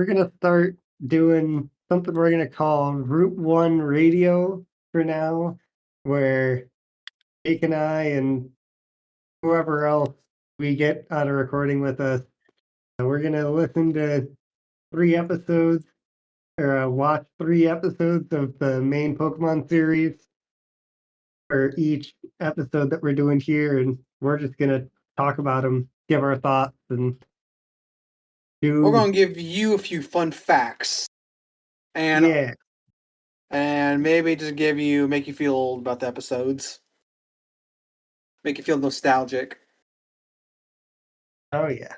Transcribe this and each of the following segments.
we're gonna start doing something we're gonna call Route One Radio for now, where Jake and I and whoever else we get on a recording with us, we're gonna listen to 3 episodes or watch 3 episodes of the main Pokemon series for each episode that we're doing here, and we're just gonna talk about them, give our thoughts, and We're do gonna give you a few fun facts, and yeah. and maybe just make you feel old about the episodes, make you feel nostalgic. Oh yeah.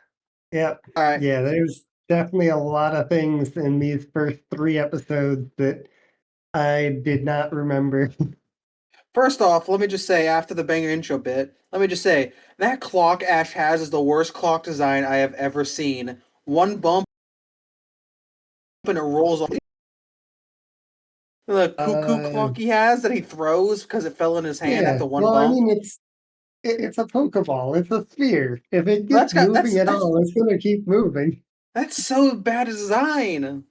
Yep. All right. Yeah, there's definitely a lot of things in these first 3 episodes that I did not remember. First off, let me just say, after the banger intro bit, let me just say that clock Ash has is the worst clock design I have ever seen. One bump and it rolls off. The cuckoo Uh, clock he has that he throws because it fell in his hand yeah. after one Well, I bump. mean, it's a Pokeball. It's a sphere. If it That's gets got moving at all, it's gonna keep moving. that's so bad design.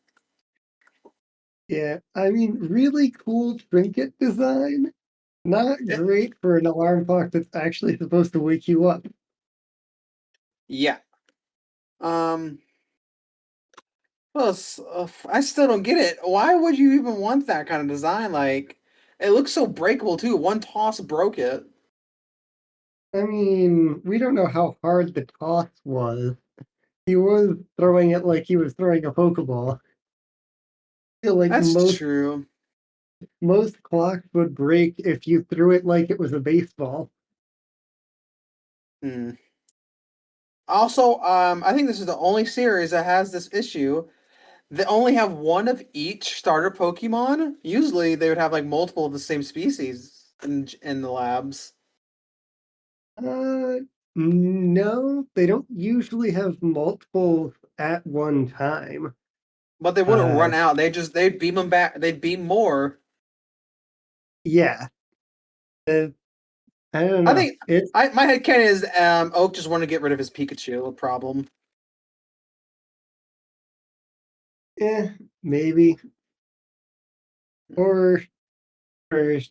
Yeah. I mean, really cool trinket design. Not It- great for an alarm clock that's actually supposed to wake you up. yeah. Um. Well, I still don't get it. Why would you even want that kind of design? Like, it looks so breakable too. One toss broke it. I mean, we don't know how hard the toss was. He was throwing it like he was throwing a Pokeball. I feel like That's most true. most clocks would break if you threw it like it was a baseball. Hmm. Also, I think this is the only series that has this issue. They only have one of each starter Pokemon. Usually, they would have like multiple of the same species in the labs, Uh, no, they don't usually have multiple at one time. but they wouldn't Uh, run out. They'd beam them back. They'd beam more. yeah, uh, I don't I know. think my headcanon is Oak just wanted to get rid of his Pikachu. A problem. Eh, maybe. Or for the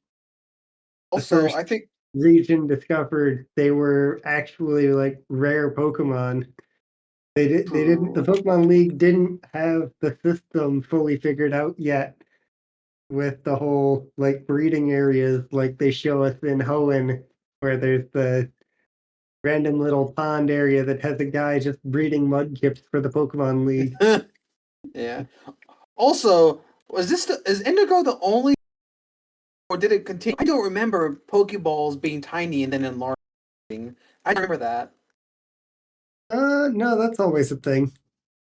Also, first I think region discovered, they were actually like rare Pokemon. They didn't the true. Pokemon League didn't have the system fully figured out yet with the whole like breeding areas like they show us in Hoenn, where there's the random little pond area that has a guy just breeding mudkips for the Pokemon League. Yeah. Also, is Indigo the only, or did it continue? I don't remember Pokeballs being tiny and then enlarging. I remember that. No, that's always a thing.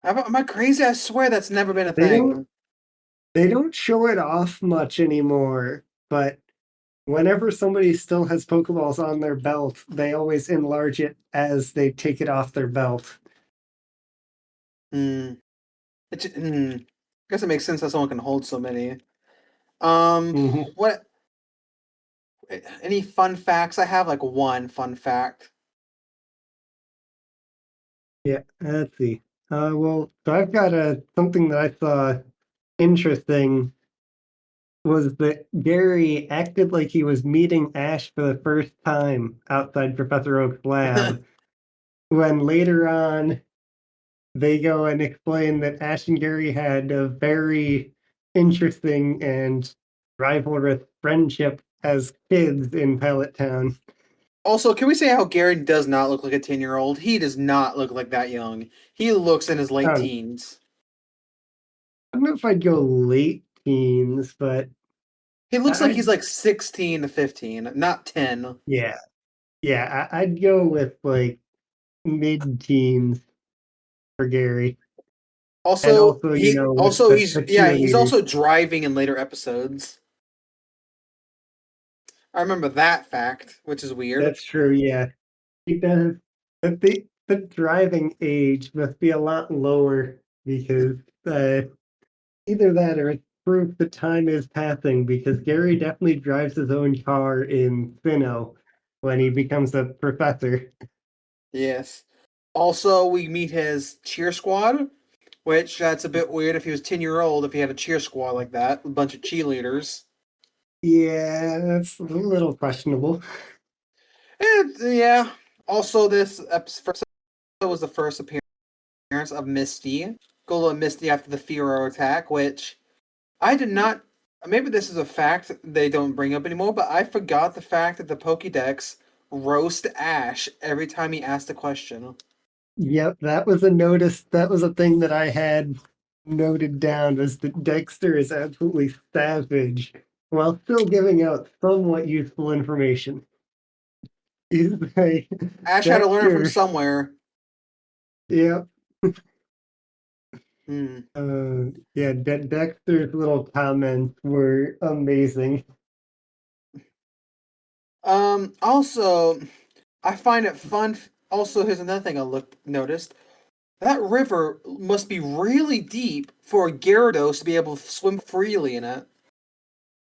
Am I crazy? I swear that's never been a They don't thing. they don't show it off much anymore, but whenever somebody still has Pokeballs on their belt, they always enlarge it as they take it off their belt. Hmm. I guess it makes sense that someone can hold so many. Um, Mhm. what? Any fun facts? I have like one fun fact. Yeah, let's see. Well, so I've got something that I saw interesting was that Gary acted like he was meeting Ash for the first time outside Professor Oak's lab, when later on they go and explain that Ash and Gary had a very interesting and rivalrous friendship as kids in Pilot Town. Also, can we say how Gary does not look like a 10-year-old? He does not look like that young. He looks in his late I teens. don't know if I'd go late teens, but He looks like I'd he's like 16 to 15, not 10. yeah, yeah, I'd go with like mid-teens for Gary, and Also, also he with also the he's cheerleaders. also driving in later episodes. I remember that fact, which is weird. That's true. Yeah, he does. But the driving age must be a lot lower because either that or it's proof the time is passing because Gary definitely drives his own car in Sinnoh when he becomes a professor. Yes. Also, we meet his cheer squad. Which that's a bit weird if he was 10-year-old, if he had a cheer squad like that, a bunch of cheerleaders. Yeah, that's a little questionable. And yeah. Also, this episode was the first appearance of Misty. Gola and Misty after the Firo attack, which I did not. Maybe this is a fact they don't bring up anymore, but I forgot the fact that the Pokédex roast Ash every time he asked a question. Yep, that was a notice. That was a thing that I had noted down was that Dexter is absolutely savage while still giving out somewhat useful information. He's like, Ash had to learn it from Dexter, somewhere. yeah, Hmm. yeah, Dexter's little comments were amazing. Also, I find it fun. Also, here's another thing noticed. That river must be really deep for a Gyarados to be able to swim freely in it.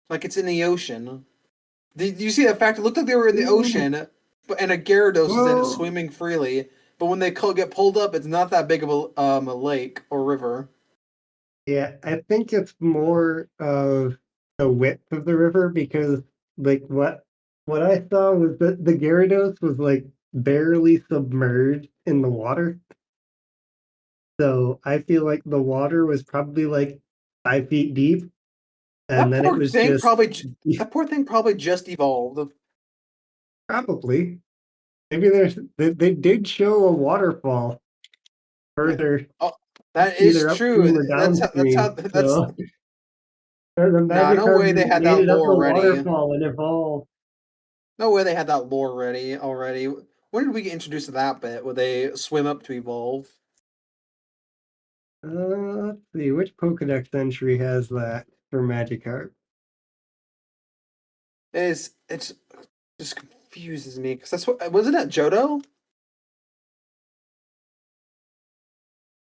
Like it's in the ocean. Did you see that fact? It looked like they were in the Ooh, ocean, but and a Gyarados is in it whoa. swimming freely. But when they get pulled up, it's not that big of a lake or river. Yeah, I think it's more of the width of the river because like what I saw was that the Gyarados was like barely submerged in the water. So I feel like the water was probably like 5 feet deep, and That then it poor was thing just probably. That poor thing probably just evolved. probably maybe they did show a waterfall Yeah. further Oh, that is either true. upstream or downstream. That's. So the Nah, no way Magikarp they just had ate that it up lore the ready. waterfall and evolved. No way they had that lore ready already. When did we get introduced to that bit where they swim up to evolve? Let's see, which Pokedex entry has that for Magikarp? It's just confuses me because that's what wasn't it Johto?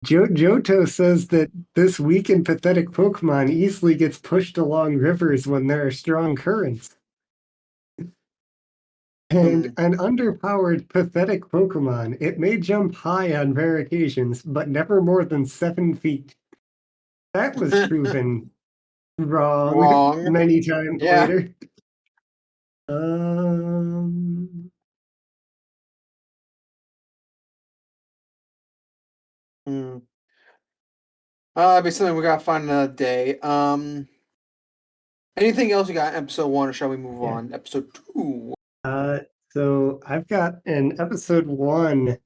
Johto says that this weak and pathetic Pokemon easily gets pushed along rivers when there are strong currents. And Hmm. an underpowered, pathetic Pokemon, it may jump high on rare occasions, but never more than 7 feet. That was proven wrong Wrong. many times Yeah. later. Um, Hmm. It'd be something we gotta find another day. Anything else you got in episode one, or shall we move yeah. on? Episode two. Uh, so I've got an episode one.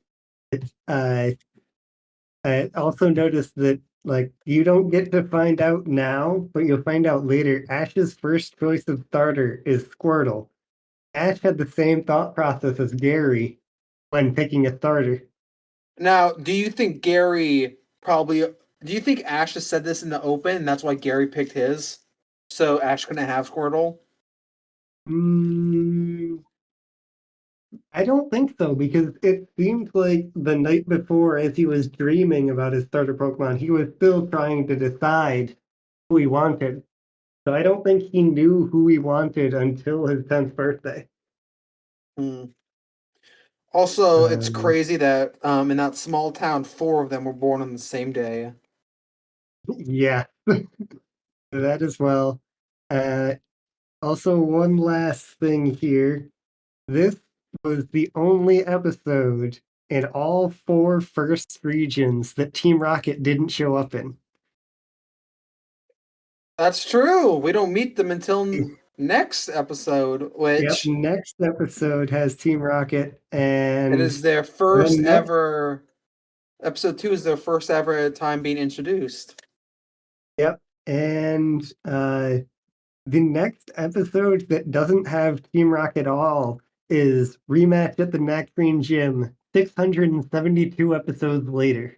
Uh, I also noticed that like you don't get to find out now, but you'll find out later. Ash's first choice of starter is Squirtle. Ash had the same thought process as Gary when picking a starter. Now, do you think Gary probably? Do you think Ash has said this in the open, and that's why Gary picked his? So Ash couldn't have Squirtle. Mm, I don't think so because it seems like the night before, as he was dreaming about his starter Pokemon, he was still trying to decide who he wanted. So I don't think he knew who he wanted until his 10th birthday. Hmm. Also, it's Um, crazy that in that small town, four of them were born on the same day. yeah, that as well. Uh, Also, one last thing here. This was the only episode in all four first regions that Team Rocket didn't show up in. That's true. We don't meet them until next episode, Yep, which next episode has Team Rocket, it and is their the first next, ever. Episode two is their first ever time being introduced. yep, and the next episode that doesn't have Team Rocket at all is Rematch at the Nectarine Gym, 672 episodes later.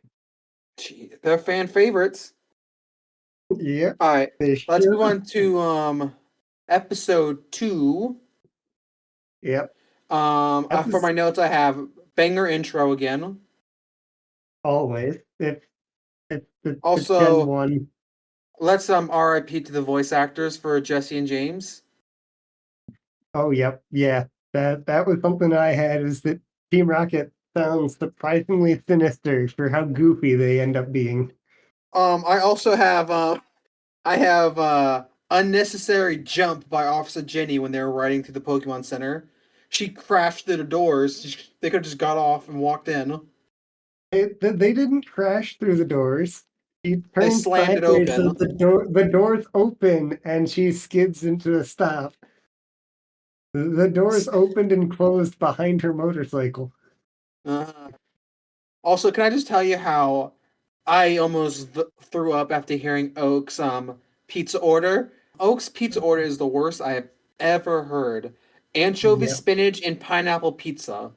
Gee, they're fan favorites. Yep, All right, they let's move sure. on to episode two. Yep. For my Episode notes, I have banger intro again. always. It's the Gen Also, 1. let's RIP to the voice actors for Jesse and James. Oh yep, yeah. That was something I had is that Team Rocket sounds surprisingly sinister for how goofy they end up being. I also have I have unnecessary jump by Officer Jenny when they were riding through the Pokemon Center. She crashed through the doors. They could have just got off and walked in. They didn't crash through the doors. She They turned slammed it sideways, so open. the doors open, and she skids into a stop. The doors opened and closed behind her motorcycle. Uh, Also, can I just tell you how I almost threw up after hearing Oak's pizza order? Oak's pizza order is the worst I have ever heard. Anchovy, Yeah, spinach, and pineapple pizza.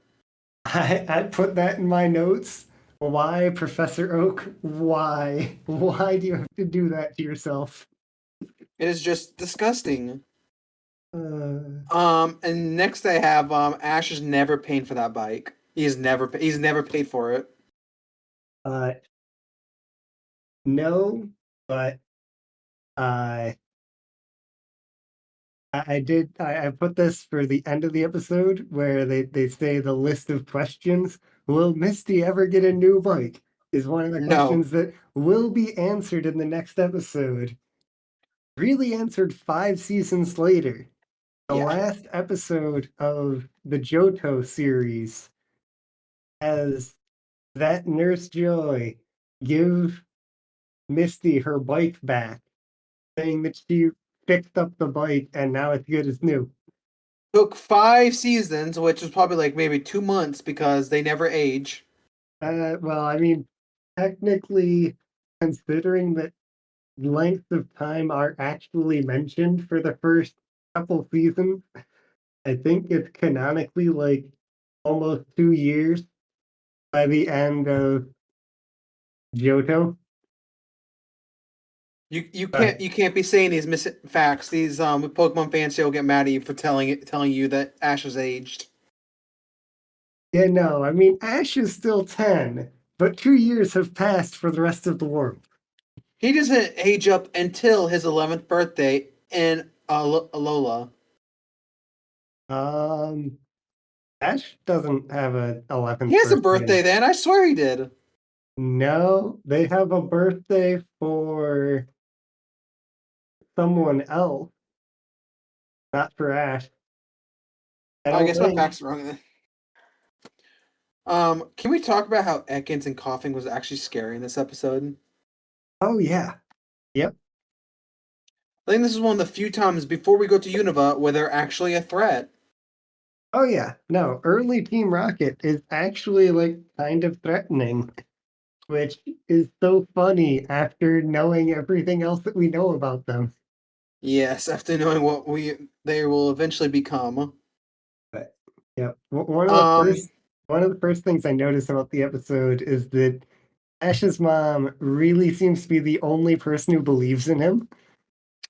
I put that in my notes. Why, Professor Oak? Why? Why do you have to do that to yourself? It is just disgusting. Uh, And next I have Ash is never paying for that bike. He's never paid for it. uh, no, but uh, I put this for the end of the episode where they say the list of questions. Will Misty ever get a new bike? Is one of the No. questions that will be answered in the next episode. Really answered 5 seasons later. The Yeah. last episode of the Johto series has that Nurse Joy give Misty her bike back, saying that she fixed up the bike and now it's good as new. Took 5 seasons, which was probably like maybe 2 months because they never age. Well, I mean, technically, considering that lengths of time are actually mentioned for the first couple seasons, I think it's canonically like almost 2 years by the end of Johto. But You can't be saying these missing facts. These Pokemon fans will get mad at you for telling you that Ash is aged. yeah, no, I mean, Ash is still 10, but 2 years have passed for the rest of the world. He doesn't age up until his 11th birthday in Alola. Um, Ash doesn't have a He 11th has a birthday. birthday then. I swear he did. No, they have a birthday for someone else, not for Ash. I I don't guess my think. facts are wrong then. Can we talk about how Ekans and coughing was actually scary in this episode? Oh yeah. Yep. I think this is one of the few times before we go to Unova where they're actually a threat. Oh yeah. No, early Team Rocket is actually like kind of threatening, which is so funny after knowing everything else that we know about them. Yes, after knowing what they will eventually become. But yeah, one of the Um, first things I noticed about the episode is that Ash's mom really seems to be the only person who believes in him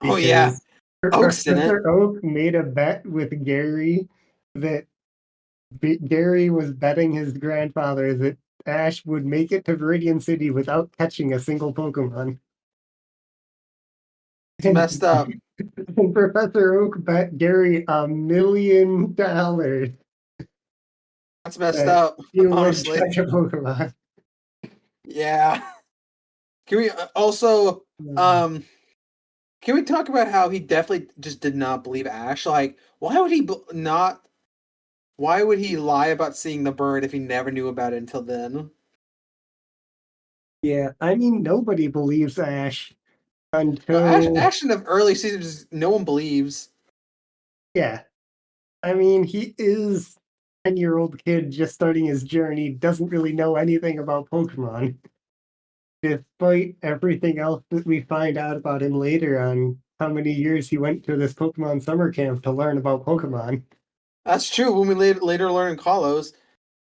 oh yeah, because Oak's in it. Professor Oak made a bet with Gary that Gary was betting his grandfather that Ash would make it to Viridian City without catching a single Pokemon. It's messed up. And Professor Oak bet Gary $1 million That's messed that up, he would honestly. catch a Pokemon. Yeah. Can we also um can we talk about how he definitely just did not believe Ash? Like, why would he not? Why would he lie about seeing the bird if he never knew about it until then? Yeah, I mean, nobody believes Ash Ash, until, Ash in the early seasons, no one believes. yeah. I mean, he is 10-year-old kid just starting his journey, doesn't really know anything about Pokemon, despite everything else that we find out about him later on how many years he went to this Pokemon summer camp to learn about Pokemon. That's true. When we later learn in Kalos,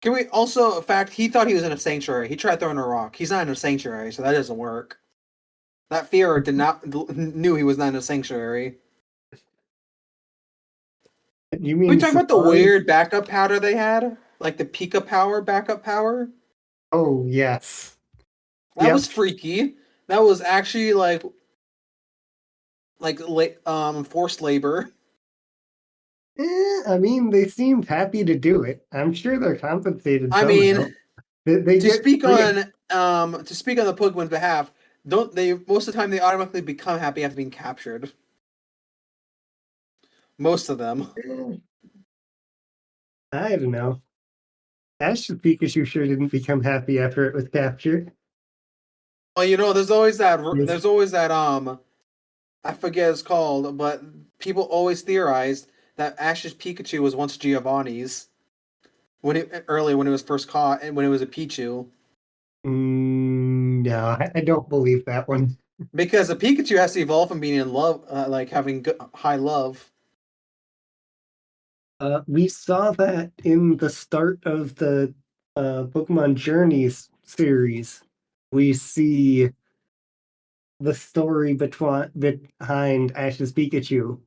can we also, in fact, he thought he was in a sanctuary. He tried throwing a rock. He's not in a sanctuary, so that doesn't work. That fear did not knew he was not in a sanctuary. You We mean talk about the Safari? weird backup powder they had, like the Pika Power backup power. Oh, yes. That Yep. was freaky. That was actually forced labor. I mean, they seemed happy to do it. I'm sure they're compensated I mean, somehow. They to get speak free. on to speak on the Pokemon's behalf, don't they most of the time they automatically become happy after being captured. Most of them. I don't know. Ash's Pikachu sure didn't become happy after it was captured. Well, there's always that. Yes. There's always that. I forget what it's called, but people always theorized that Ash's Pikachu was once Giovanni's when it was first caught and when it was a Pichu. No, I don't believe that one. Because a Pikachu has to evolve from being in love, like having high love. We saw that in the start of the Pokemon Journeys series. We see the story behind Ash's Pikachu.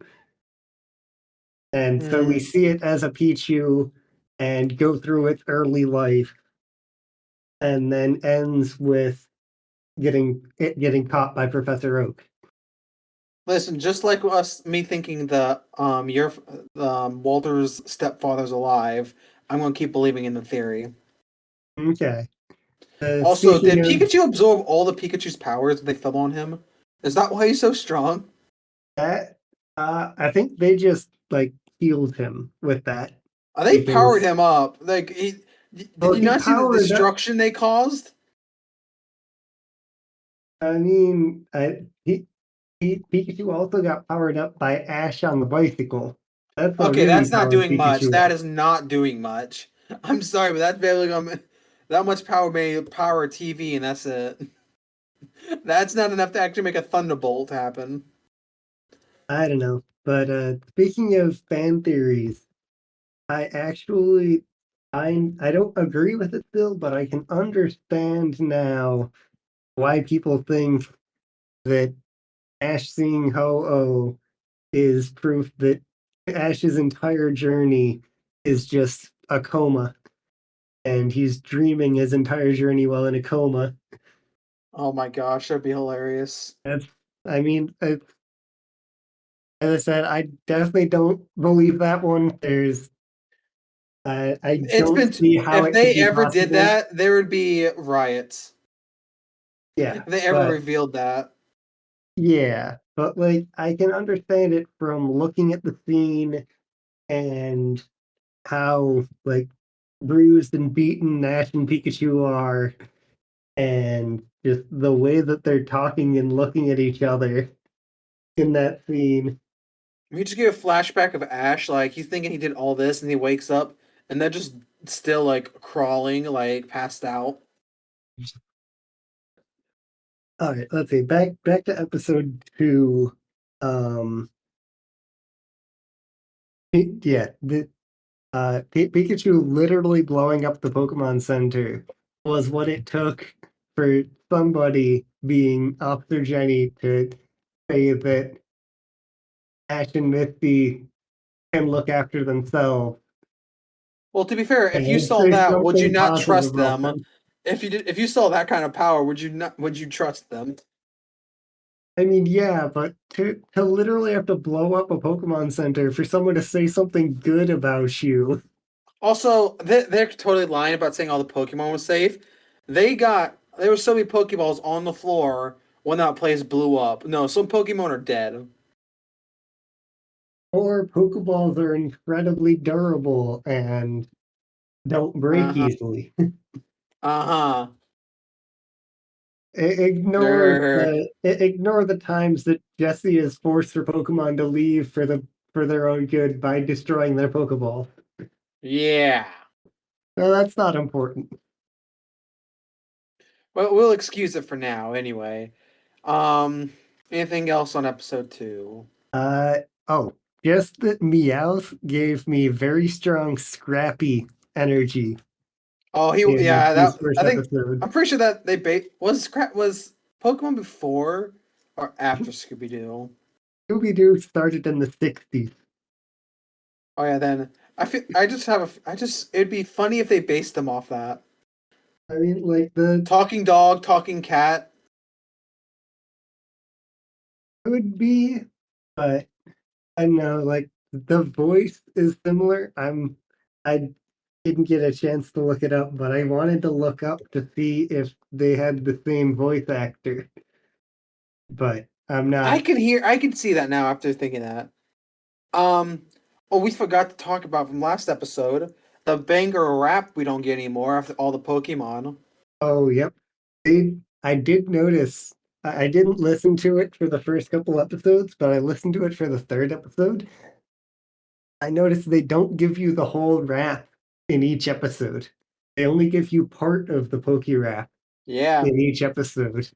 And so we see it as a Pichu and go through its early life, and then ends with getting caught by Professor Oak. Listen, just like me thinking that your Walter's stepfather's alive, I'm gonna keep believing in the theory. Okay. Also, did Speaking of Pikachu absorb all the Pikachu's powers when they fell on him? Is that why he's so strong? that, I think they just like healed him with that. They powered Because him up. Like, did well, you he not see the powered up. destruction they caused? I mean, Pikachu also got powered up by Ash on the bicycle. That's what Okay, really that's not powered doing much. Pikachu That up. is not doing much. I'm sorry, but that's barely gonna. That much power may power a TV, and that's it. That's not enough to actually make a thunderbolt happen. I don't know. But speaking of fan theories, I actually I don't agree with it still, but I can understand now why people think that Ash seeing Ho-Oh is proof that Ash's entire journey is just a coma, and he's dreaming his entire journey while in a coma. Oh my gosh, that'd be hilarious. That's, I mean, as I said, I definitely don't believe that one. I It's don't been see how if it could they be ever did possible. that, there would be riots. Yeah, If they ever but revealed that. yeah, but like I can understand it from looking at the scene and how like bruised and beaten Ash and Pikachu are, and just the way that they're talking and looking at each other in that scene. We just get a flashback of Ash, like he's thinking he did all this, and he wakes up, and they're just still like crawling, like passed out. All right, let's see. Back to episode 2. Um, yeah, Pikachu literally blowing up the Pokemon Center was what it took for somebody being Officer Jenny to say that Ash and Misty can look after themselves Well, to be fair, if you and saw there's that, would you something not positive trust about them? them. If you saw that kind of power, would you not? Would you trust them? I mean, yeah, but to literally have to blow up a Pokemon Center for someone to say something good about you. Also, they're totally lying about saying all the Pokemon was safe. There were so many Pokeballs on the floor when that place blew up. No, some Pokemon are dead. Or Pokeballs are incredibly durable and don't break Uh-huh. easily. Uh-huh. Ignore Sure. ignore the times that Jesse has forced her Pokemon to leave for their own good by destroying their Pokeball. Yeah. No, that's not important. Well, we'll excuse it for now anyway. Um, anything else on episode 2? Uh oh, just that Meowth gave me very strong scrappy energy Oh, in yeah, this that first I think episode. I'm pretty sure that was Pokemon before or after Scooby Doo. Scooby Doo started in the 60s. Oh yeah, then I just it'd be funny if they based them off that. I mean, like the Talking dog, talking cat. could be, but I know, like the voice is similar. I didn't get a chance to look it up, but I wanted to look up to see if they had the same voice actor. but I'm I not. can see that now after thinking that. Oh, we forgot to talk about from last episode the banger rap we don't get anymore after all the Pokemon. Oh, yep. I did notice. I didn't listen to it for the first couple episodes, but I listened to it for the third episode. I noticed they don't give you the whole rap in each episode. They only give you part of the Poke rap Yeah. in each episode.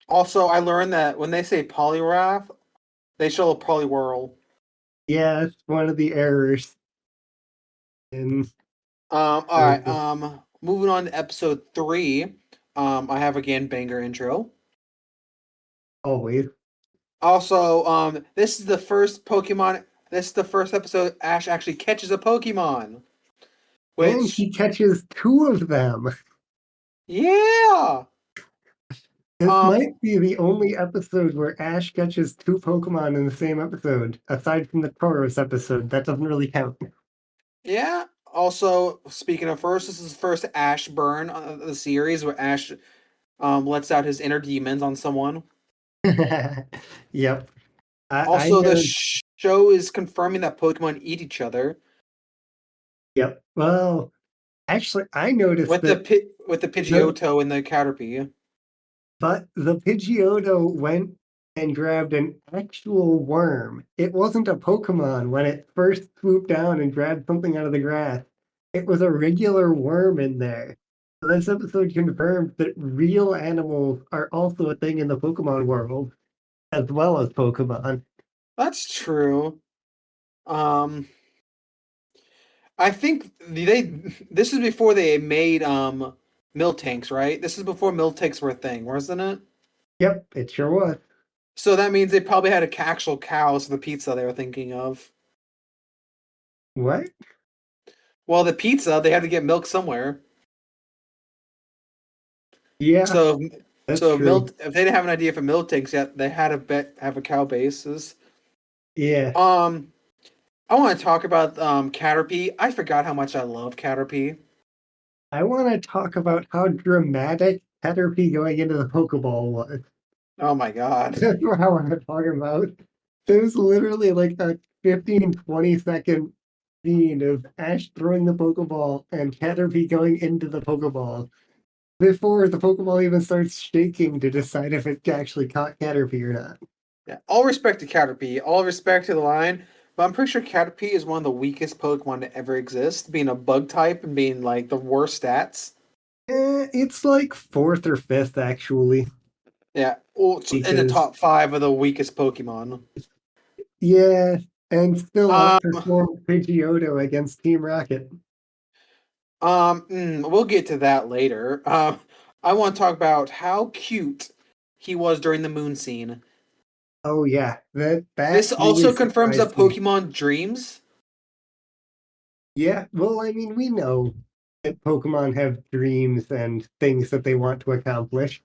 Also, I learned that when they say Poliwrath, they show a Poliwhirl. Yeah, it's one of the errors. And All right. Moving on to episode 3. I have again banger intro. always. Also, this is the first Pokemon. This is the first episode Ash actually catches a Pokemon. And Which, he catches two of them. yeah. This Um, might be the only episode where Ash catches two Pokemon in the same episode, aside from the Tauros episode. That doesn't really count. yeah. Also, speaking of first, this is the first Ash burn of the series where Ash lets out his inner demons on someone. Yep. I Also, the know. show is confirming that Pokemon eat each other Yep. Well, actually, I noticed that with the the Pidgeotto and the Caterpie. but the Pidgeotto went and grabbed an actual worm. It wasn't a Pokemon when it first swooped down and grabbed something out of the grass. It was a regular worm in there. So this episode confirmed that real animals are also a thing in the Pokemon world, as well as Pokemon. That's true. Um, I think they. This is before they made Miltanks, right? This is before Miltanks were a thing, wasn't it? Yep, it sure was. So that means they probably had actual cows for the pizza they were thinking of. What? Well, the pizza they had to get milk somewhere. Yeah, So, that's true. if they didn't have an idea for Miltanks yet, they had to have a cow basis. Yeah. Um, I want to talk about Caterpie. I forgot how much I love Caterpie. I want to talk about how dramatic Caterpie going into the Pokeball was. Oh my god. That's what I want to talk about. There's literally like a 15, 20-second scene of Ash throwing the Pokeball and Caterpie going into the Pokeball before the Pokeball even starts shaking to decide if it actually caught Caterpie or not. Yeah, all respect to Caterpie, all respect to the line, but I'm pretty sure Caterpie is one of the weakest Pokemon to ever exist, being a bug type and being like the worst stats. It's like fourth or fifth actually, Yeah, well, it's in the because top 5 of the weakest Pokemon. yeah, and still Um, outperformed Pidgeotto against Team Rocket. we'll get to that later. I want to talk about how cute he was during the moon scene. Oh yeah, that This really also confirms that surprised me. Pokemon dreams. Yeah, well, I mean, we know that Pokemon have dreams and things that they want to accomplish.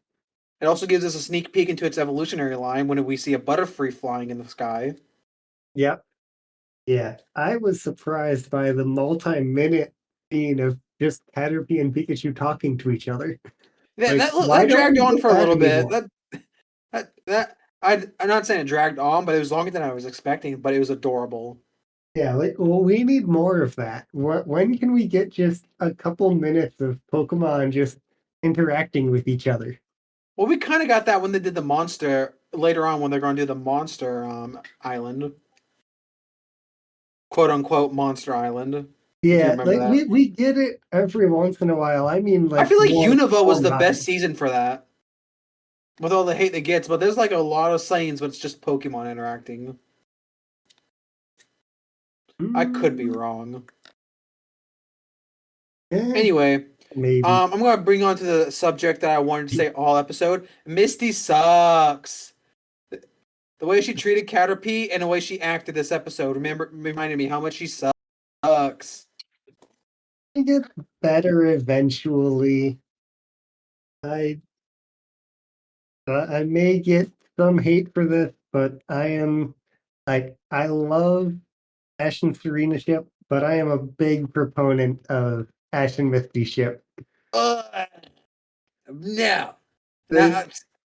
It also gives us a sneak peek into its evolutionary line when we see a Butterfree flying in the sky. Yep. Yeah. I was surprised by the multi-minute scene of just Caterpie and Pikachu talking to each other. That Like, that, why that don't dragged we on get for a that little bit. anymore? I'm not saying it dragged on, but it was longer than I was expecting. But it was adorable. Yeah, like, well, we need more of that. When can we get just a couple minutes of Pokemon just interacting with each other? Well, we kind of got that when they did the monster later on when they're going to do the monster island, quote unquote monster island. If you Yeah, remember like that, we get it every once in a while. I mean, I like feel like more Unova was the best sporadic. season for that. With all the hate it gets, but there's like a lot of scenes, but it's just Pokemon interacting. I could be Mm, wrong. eh, Anyway, maybe. I'm gonna bring on to the subject that I wanted to say all episode. Misty sucks. The way she treated Caterpie and the way she acted this episode reminded me how much she sucks. It gets better eventually. I I may get some hate for this, but I am like I love Ash and Serena ship, but I am a big proponent of Ash and Misty ship. Uh, no, This no.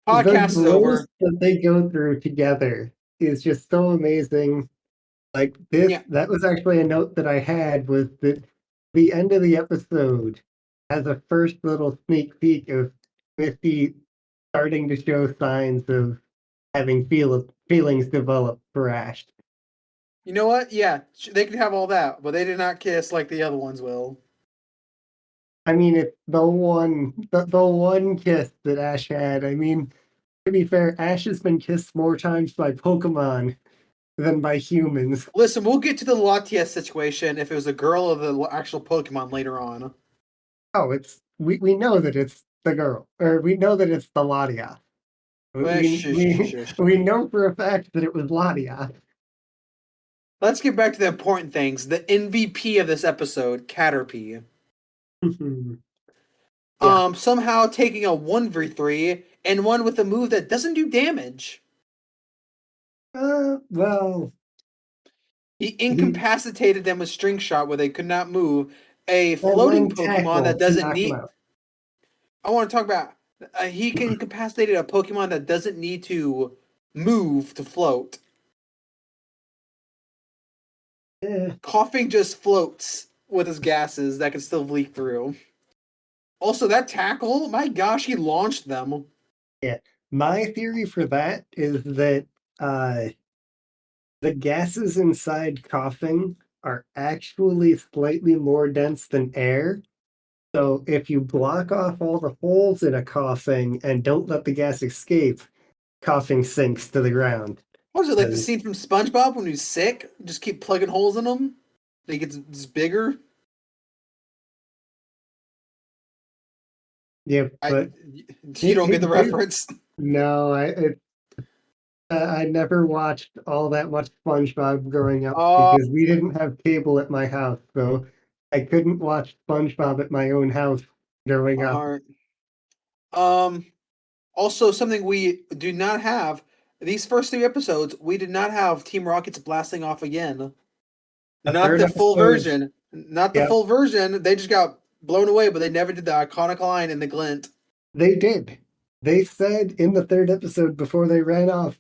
the Podcast is growth over. that they go through together is just so amazing. Like this, Yeah. that was actually a note that I had was that the end of the episode has a first little sneak peek of Misty starting to show signs of having feelings develop for Ash. You know what? Yeah, they can have all that, but they did not kiss like the other ones will. I mean, it's the one kiss that Ash had. I mean, to be fair, Ash has been kissed more times by Pokemon than by humans. Listen, we'll get to the Latias situation if it was a girl or the actual Pokemon later on. Oh, we know that it's the girl, or we know that it's the Ladia. Well, We know for a fact that it was Ladia. Let's get back to the important things. The MVP of this episode, Caterpie. Yeah. Somehow taking a 1v3 and one with a move that doesn't do damage. Well, He he incapacitated them with String Shot where they could not move. A and floating then Pokemon that tackle to doesn't knock him need. out. I want to talk about. He incapacitated a Pokemon that doesn't need to move to float. Eh, Coughing just floats with his gases that can still leak through. Also, that tackle, my gosh, he launched them. yeah. My theory for that is that uh, the gases inside coughing are actually slightly more dense than air. So if you block off all the holes in a coughing and don't let the gas escape, coughing sinks to the ground. What was it like the 'Cause- scene from SpongeBob when he's sick? Just keep plugging holes in him. They get just bigger. yeah, but You don't get the it reference. no, I never watched all that much SpongeBob growing up Oh, because we didn't have cable at my house, so I couldn't watch SpongeBob at my own house growing my up. heart. Um. Also, something we do not have. These first three episodes, we did not have Team Rockets blasting off again. The Not third the full episode, version. Not the yeah, full version. They just got blown away, but they never did the iconic line in the glint. they did. They said in the third episode before they ran off,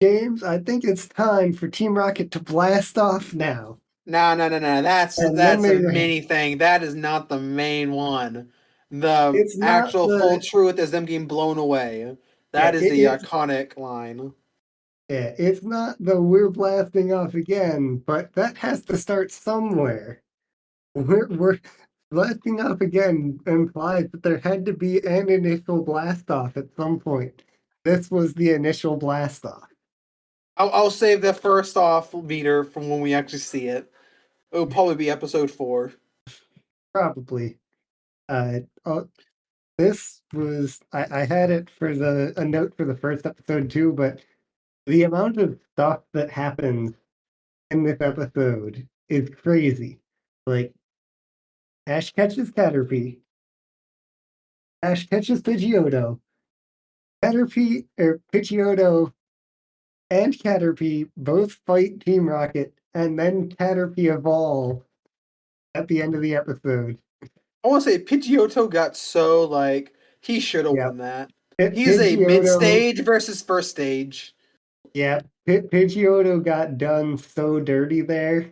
James, I think it's time for Team Rocket to blast off now. No, no, no, no. And then That's they a ran. mini thing. That is not the main one. The It's not actual full the truth is them getting blown away. yeah, That is the iconic line. it's not the we're blasting off again, but that has to start somewhere. We're blasting off again implies that there had to be an initial blast off at some point. This was the initial blast off. I'll save the first off meter from when we actually see it. It'll probably be episode 4. Probably. Oh, this was I had it for the a note for the first episode too, but the amount of stuff that happens in this episode is crazy. Like Ash catches Caterpie, Ash catches Pidgeotto, Caterpie or Pidgeotto and Caterpie both fight Team Rocket, and then Caterpie evolve at the end of the episode. I want to say Pidgeotto got so like he should have Yeah, won that. He's a mid Pidgeotto. stage versus first stage. Yeah, Pidgeotto got done so dirty there.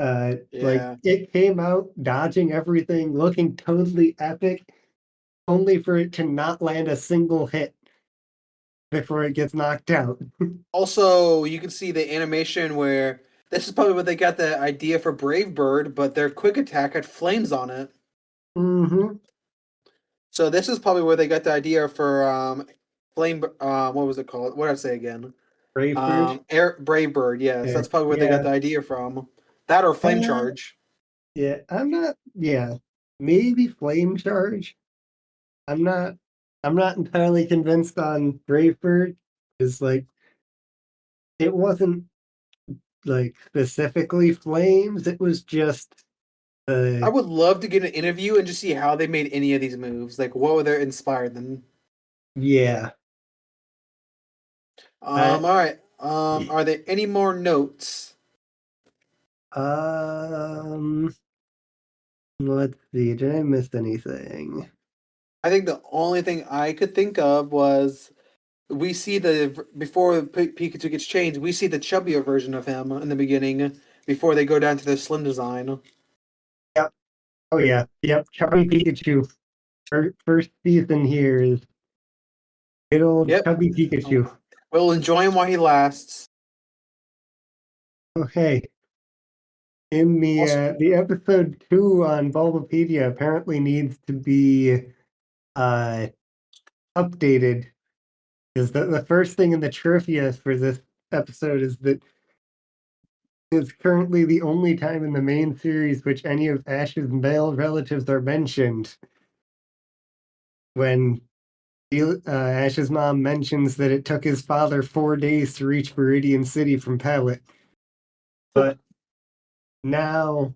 Like Yeah. it came out dodging everything, looking totally epic, only for it to not land a single hit before it gets knocked out. Also, you can see the animation where this is probably where they got the idea for Brave Bird, but their quick attack had flames on it. Mm-hmm. So this is probably where they got the idea for flame. What was it called? What did I say again? Brave Bird. Air Brave Bird. Yes, Yeah, that's probably where they got yeah, the idea from. That or flame uh, charge. yeah. I'm not. Yeah, maybe Flame Charge. I'm not. I'm not entirely convinced on Brave Bird. Is like it wasn't like specifically flames. It was just I uh would love to get an interview and just see how they made any of these moves. Like, what would they inspired them? yeah. I All right. Are there any more notes? um let's see, did I miss anything? I think the only thing I could think of was we see before Pikachu gets changed, we see the chubbier version of him in the beginning before they go down to the slim design. Yep. Oh yeah. Yep. Chubby Pikachu. First season here is good old Yep. Chubby Pikachu. We'll enjoy him while he lasts. Okay. In Also, the episode 2 on Bulbapedia apparently needs to be uh updated because the first thing in the trivia for this episode is that it's currently the only time in the main series which any of Ash's male relatives are mentioned. When Ash's mom mentions that it took his father 4 days to reach Viridian City from Pallet. But now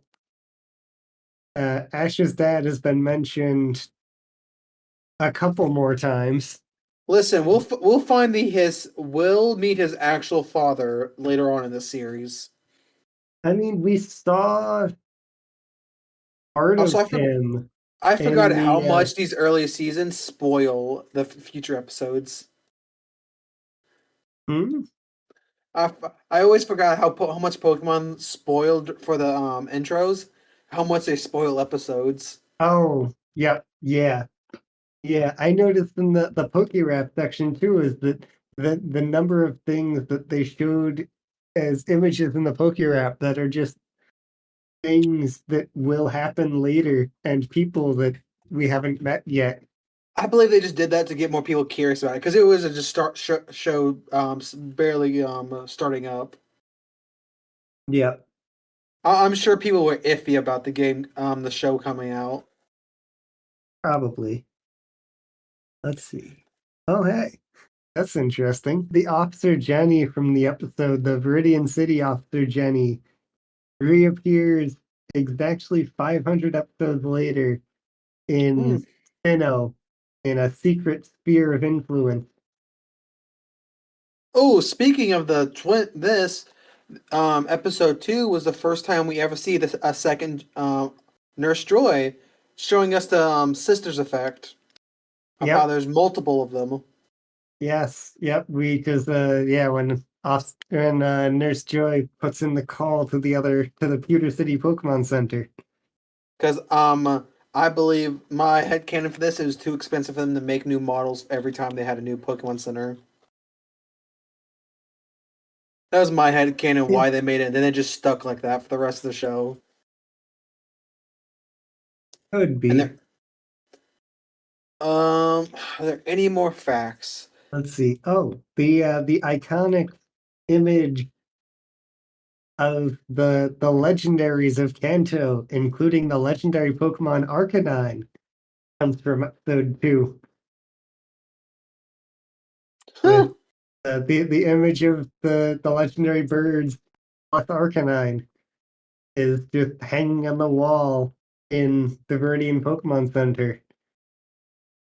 Ash's dad has been mentioned a couple more times. listen, we'll find we'll meet his actual father later on in the series. I mean, we saw part Also, of him I forgot in how the much these early seasons spoil the future episodes. hmm? I always forgot how much Pokemon spoiled for the intros, how much they spoil episodes. Oh, yeah. Yeah, I noticed in the Pokérap section too is that the number of things that they showed as images in the Pokérap that are just things that will happen later and people that we haven't met yet. I believe they just did that to get more people curious about it because it was a just show barely starting up. Yeah, I'm sure people were iffy about the show coming out. probably. Let's see. Oh, hey, that's interesting. The Officer Jenny from the episode, the Viridian City Officer Jenny, reappears exactly 500 episodes later Hmm. in Sinnoh in a secret sphere of influence. Oh, speaking of the this episode 2 was the first time we ever see a second Nurse Joy, showing us the sisters effect of how Yep, there's multiple of them. yes, yep. We because when Nurse Joy puts in the call to the Pewter City Pokemon Center. Because I believe my headcanon for this, it was too expensive for them to make new models every time they had a new Pokemon Center. That was my headcanon It why they made it, and then it just stuck like that for the rest of the show. could And be. there, are there any more facts? Let's see. Oh, the iconic image of the legendaries of Kanto, including the legendary Pokemon Arcanine, comes from episode 2 Huh. with the image of the legendary birds plus Arcanine is just hanging on the wall in the Viridian Pokemon Center,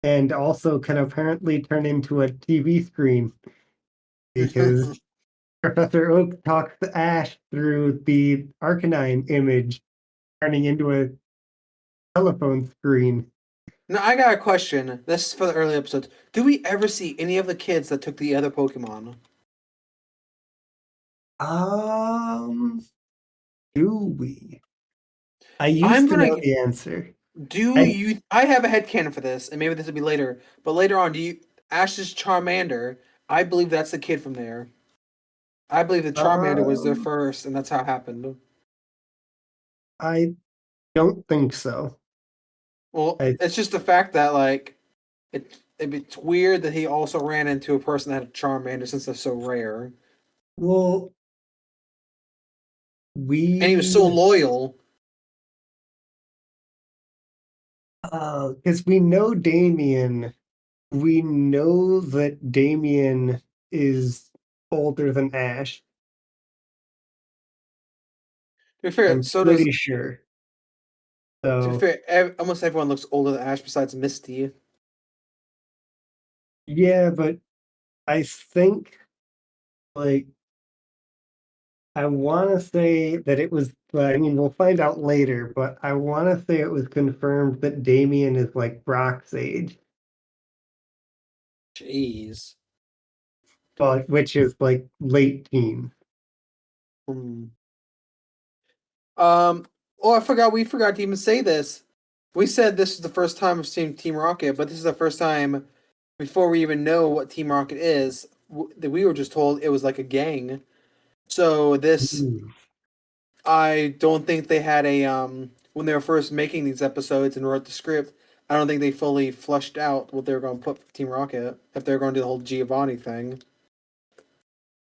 and also can apparently turn into a TV screen because Professor Oak talks to Ash through the Arcanine image, turning into a telephone screen. Now I got a question. This is for the early episodes. Do we ever see any of the kids that took the other Pokemon? Um, do we? I I'm used to gonna. know the answer. Do I you? I have a headcanon for this, and maybe this will be later. But later on, do you? Ash's Charmander. I believe that's the kid from there. I believe the Charmander was there um first, and that's how it happened. I don't think so. Well, I it's just the fact that it's weird that he also ran into a person that had a Charmander since they're so rare, well and he was so we loyal. because we know Damien. We know that Damien is older than Ash. To be fair, I'm pretty sure. So almost everyone looks older than Ash besides Misty. yeah, but I think like I want to say that it was. I mean, we'll find out later, but I want to say it was confirmed that Damien is like Brock's age. Jeez. but which is like late teens. Hmm. Oh, we forgot to even say this. We said this is the first time we've seen Team Rocket, but this is the first time before we even know what Team Rocket is that we were just told it was like a gang. So this, Mm. I don't think they had a when they were first making these episodes and wrote the script. I don't think they fully fleshed out what they were going to put for Team Rocket if they were going to do the whole Giovanni thing.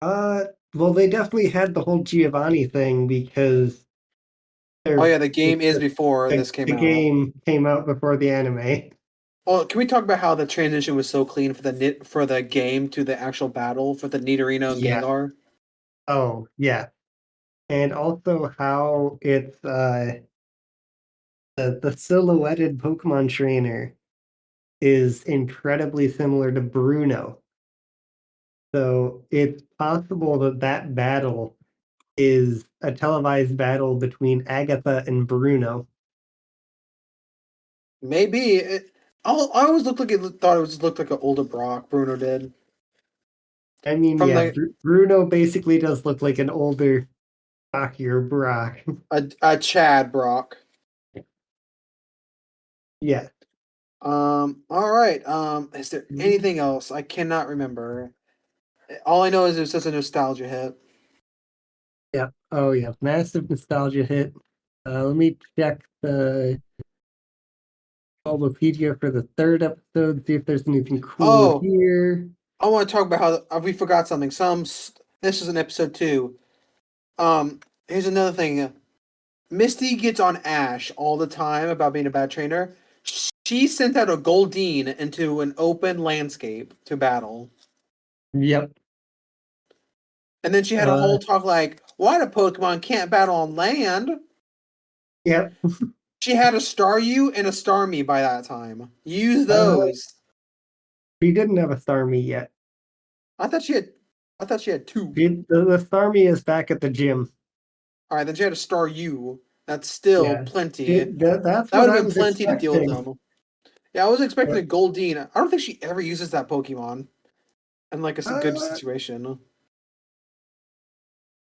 Uh, well, they definitely had the whole Giovanni thing because Oh they're yeah, the game is before this came the out. game came out before the anime. Well, can we talk about how the transition was so clean for the game to the actual battle for the Nidorino and Yeah. Gengar? Oh, yeah. And also how it's the silhouetted Pokemon trainer is incredibly similar to Bruno. So it's possible that that battle is a televised battle between Agatha and Bruno. Maybe I always thought it was looked like an older Brock. Bruno did I mean, from yeah, the Bruno basically does look like an older, stockier Brock. a Chad Brock. Yeah. All right. Is there anything else? I cannot remember. All I know is it was just a nostalgia hit. Yeah. Oh, yeah. Massive nostalgia hit. Let me check the Wikipedia for the third episode, see if there's anything cool Oh, here. I want to talk about how we forgot something. This is an episode 2. Here's another thing. Misty gets on Ash all the time about being a bad trainer. She sent out a Goldeen into an open landscape to battle. Yep. And then she had a Uh, whole talk like, why do Pokemon can't battle on land? yep. She had a Staryu and a Starmie by that time. Use Uh, those. we didn't have a Starmie yet. I thought she had I thought she had 2. The Starmie is back at the gym. Alright, then she had a Staryu. That's still Yeah. plenty. That's That what would I have been was plenty to deal with expecting. them. Yeah, I was expecting a But, Goldeen. I don't think she ever uses that Pokemon in like a good uh, situation.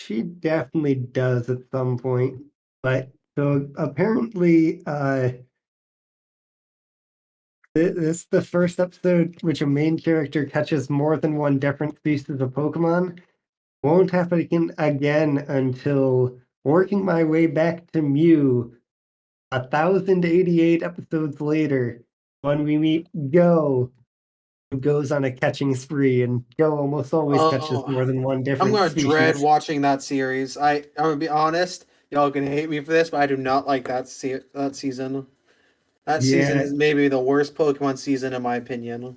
she definitely does at some point. But so apparently, this is the first episode which a main character catches more than one different species of Pokemon. Won't happen again until working my way back to Mew 1,088 episodes later when we meet Go, who goes on a catching spree, and Go almost always catches Oh, more than one I'm different gonna dread species. watching that series. I'm gonna be honest. Y'all can hate me for this, but I do not like that season. That season Yeah, is maybe the worst Pokemon season in my opinion.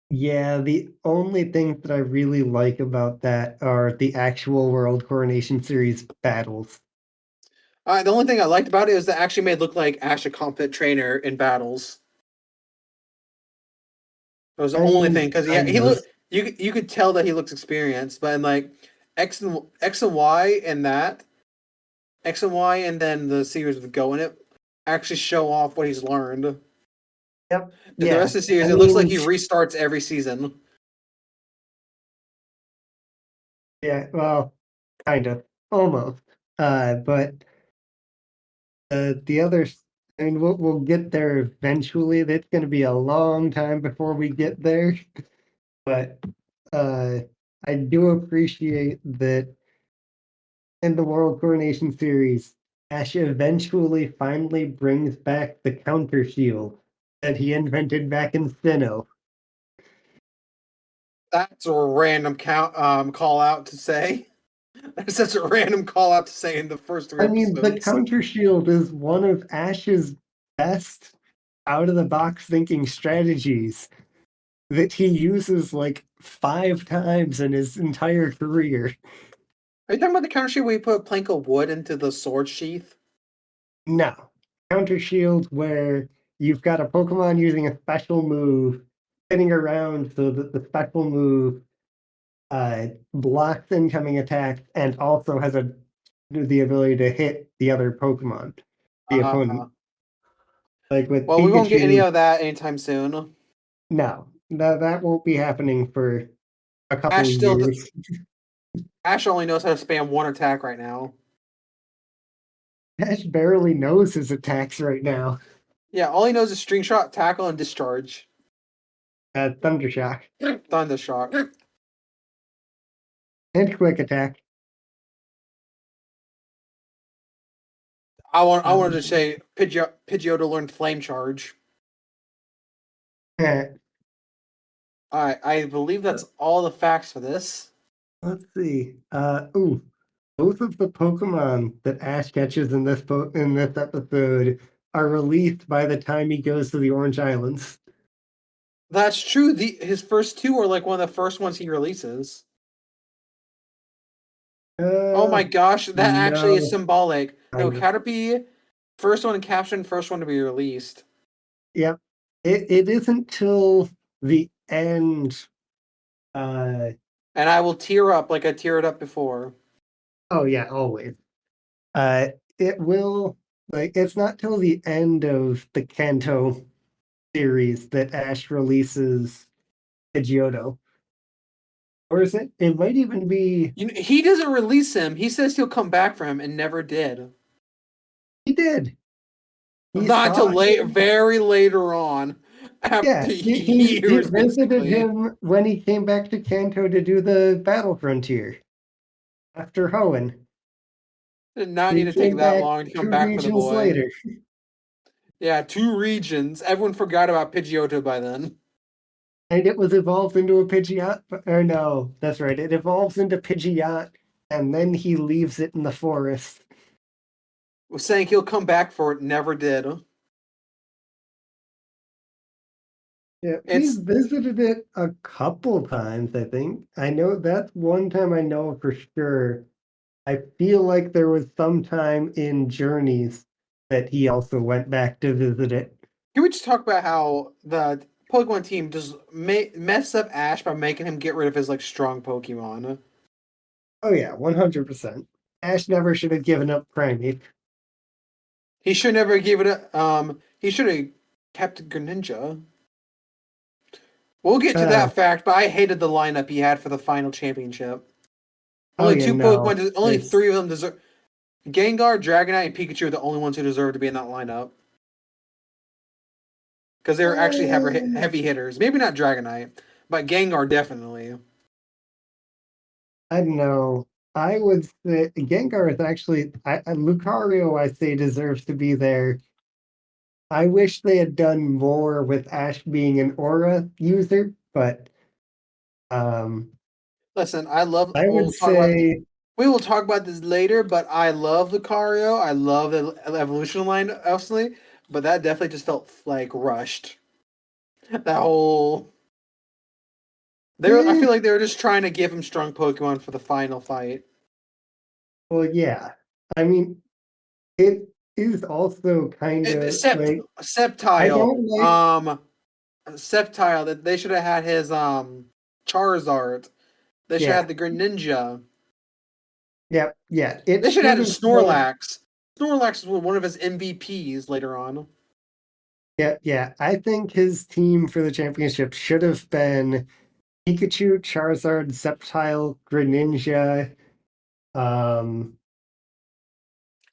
yeah, the only things that I really like about that are the actual World Coronation Series battles. The only thing I liked about it is that it actually made it look like Ash a competent trainer in battles. That was the I only mean, thing because kind he of. look you could tell that he looks experienced, but in like X and Y and that X and Y and then the series with Go in it actually show off what he's learned. Yep. In the Yeah. rest of the series, I it looks like mean, he restarts every season. yeah, well, kind of. Almost. But the others, and we'll get there eventually. That's going to be a long time before we get there. But uh, I do appreciate that in the World Coronation Series, Ash eventually finally brings back the counter shield that he invented back in Sinnoh. That's a random call out to say. That's such a random call out to say in the first 3 I mean, the episodes. counter shield is one of Ash's best out of the box thinking strategies that he uses like 5 times in his entire career. Are you talking about the counter sheet where you put a plank of wood into the sword sheath? No. Counter shield where you've got a Pokemon using a special move spinning around so that the special move blocks incoming attacks and also has the ability to hit the other Pokemon, the Uh, opponent. Like with well, we won't get any Pikachu, of that anytime soon. no, that won't be happening for a couple of years. Ash only knows how to spam one attack right now. Ash barely knows his attacks right now. Yeah, all he knows is string shot, tackle, and discharge. Thunder Shock. Thunder shock. And quick attack. I wanted to say Pidgeotto learned flame charge. Eh, Alright, I believe that's all the facts for this. let's see. Both of the Pokemon that Ash catches in this episode are released by the time he goes to the Orange Islands. That's true. His first two are like one of the first ones he releases. Oh my gosh, that actually is symbolic. No, Caterpie, first one captured, first one to be released. Yep. It isn't till the end. And I will tear up like I teared up before. Oh yeah, always. It will, like, it's not till the end of the Kanto series that Ash releases Pidgeotto. Or is it? It might even be. He doesn't release him. He says he'll come back for him and never did. He did. Not till very later on. Yeah, he visited him when he came back to Kanto to do the Battle Frontier after Hoenn. Did not need to take that long to come back for the boy. Later. Yeah, 2 regions. Everyone forgot about Pidgeotto by then. And it was evolved into a Pidgeot, or no, that's right. It evolves into Pidgeot, and then he leaves it in the forest. Was saying he'll come back for it, never did. Yeah, he's visited it a couple times, I think. I know that's one time I know for sure. I feel like there was some time in Journeys that he also went back to visit it. Can we just talk about how the Pokemon team just mess up Ash by making him get rid of his like strong Pokemon? Oh yeah, 100%. Ash never should have given up Primeape. He should never give it a he should have kept Greninja. We'll get to that fact, but I hated the lineup he had for the final championship. Only Pokemon, only 3 of them deserve. Gengar, Dragonite, and Pikachu are the only ones who deserve to be in that lineup. Because they're actually heavy hitters. Maybe not Dragonite, but Gengar definitely. I don't know. I would say Gengar is actually Lucario. I say deserves to be there. I wish they had done more with Ash being an Aura user, but listen, I love. I would say we will talk about this later, but I love Lucario. I love the evolution line, obviously, but that definitely just felt like rushed. That whole. I feel like they were just trying to give him strong Pokemon for the final fight. Well, yeah. I mean, it is also kind of Sceptile. Sceptile. That they should have had his Charizard. They should have had the Greninja. Yeah. They should have had a Snorlax. Snorlax was one of his MVPs later on. Yeah. I think his team for the championship should have been Pikachu, Charizard, Sceptile, Greninja,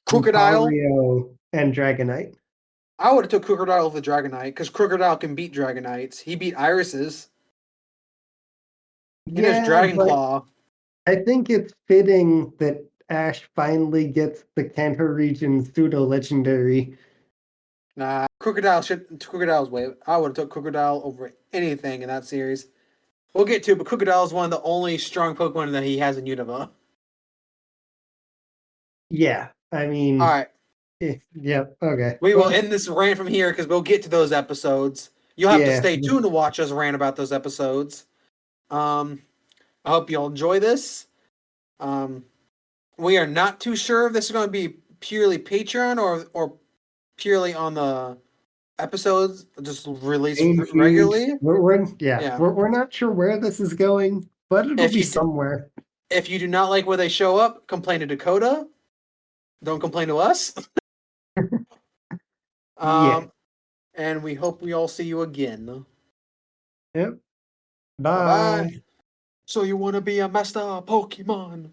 Crocodile, and Dragonite. I would have took Crocodile over Dragonite because Crocodile can beat Dragonites. He beat Irises. And there's Dragon Claw. I think it's fitting that Ash finally gets the Kanto region pseudo legendary. Nah, Crocodile's way. I would have took Crocodile over anything in that series. We'll get to it, but Crocodile is one of the only strong Pokemon that he has in Unova. Yeah, I mean. All right. Yep. Okay. We will end this rant from here because we'll get to those episodes. You'll have to stay tuned to watch us rant about those episodes. I hope you'll enjoy this. We are not too sure if this is going to be purely Patreon or purely on the episodes just released regularly. We're not sure where this is going, but it'll be somewhere. If you do not like where they show up, complain to Dakota. Don't complain to us. And we hope we all see you again. Yep. Bye. So you want to be a master Pokemon?